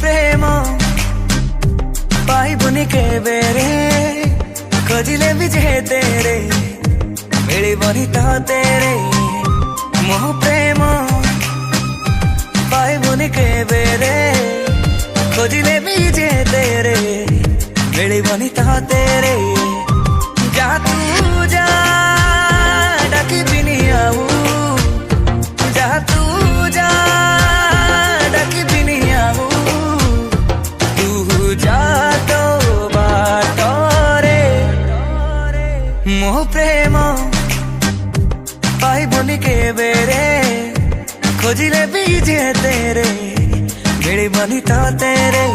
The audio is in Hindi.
प्रेम पाइबुनि केबे रे खोजिले भी जे तेरे मिलिबनि तो तेरे मोह प्रेम पाइबुनि केबे रे खोजिले भी जे तेरे मिलिबनि तो तेरे जा तू जा डाकी बिनी आऊ जा तू जा डाकी बिनी आऊ तू जा तो बाटरे मोह प्रेम पाइबुनि केबे रे खोजिले भी जे तेरे मिलिबनि तो तेरे।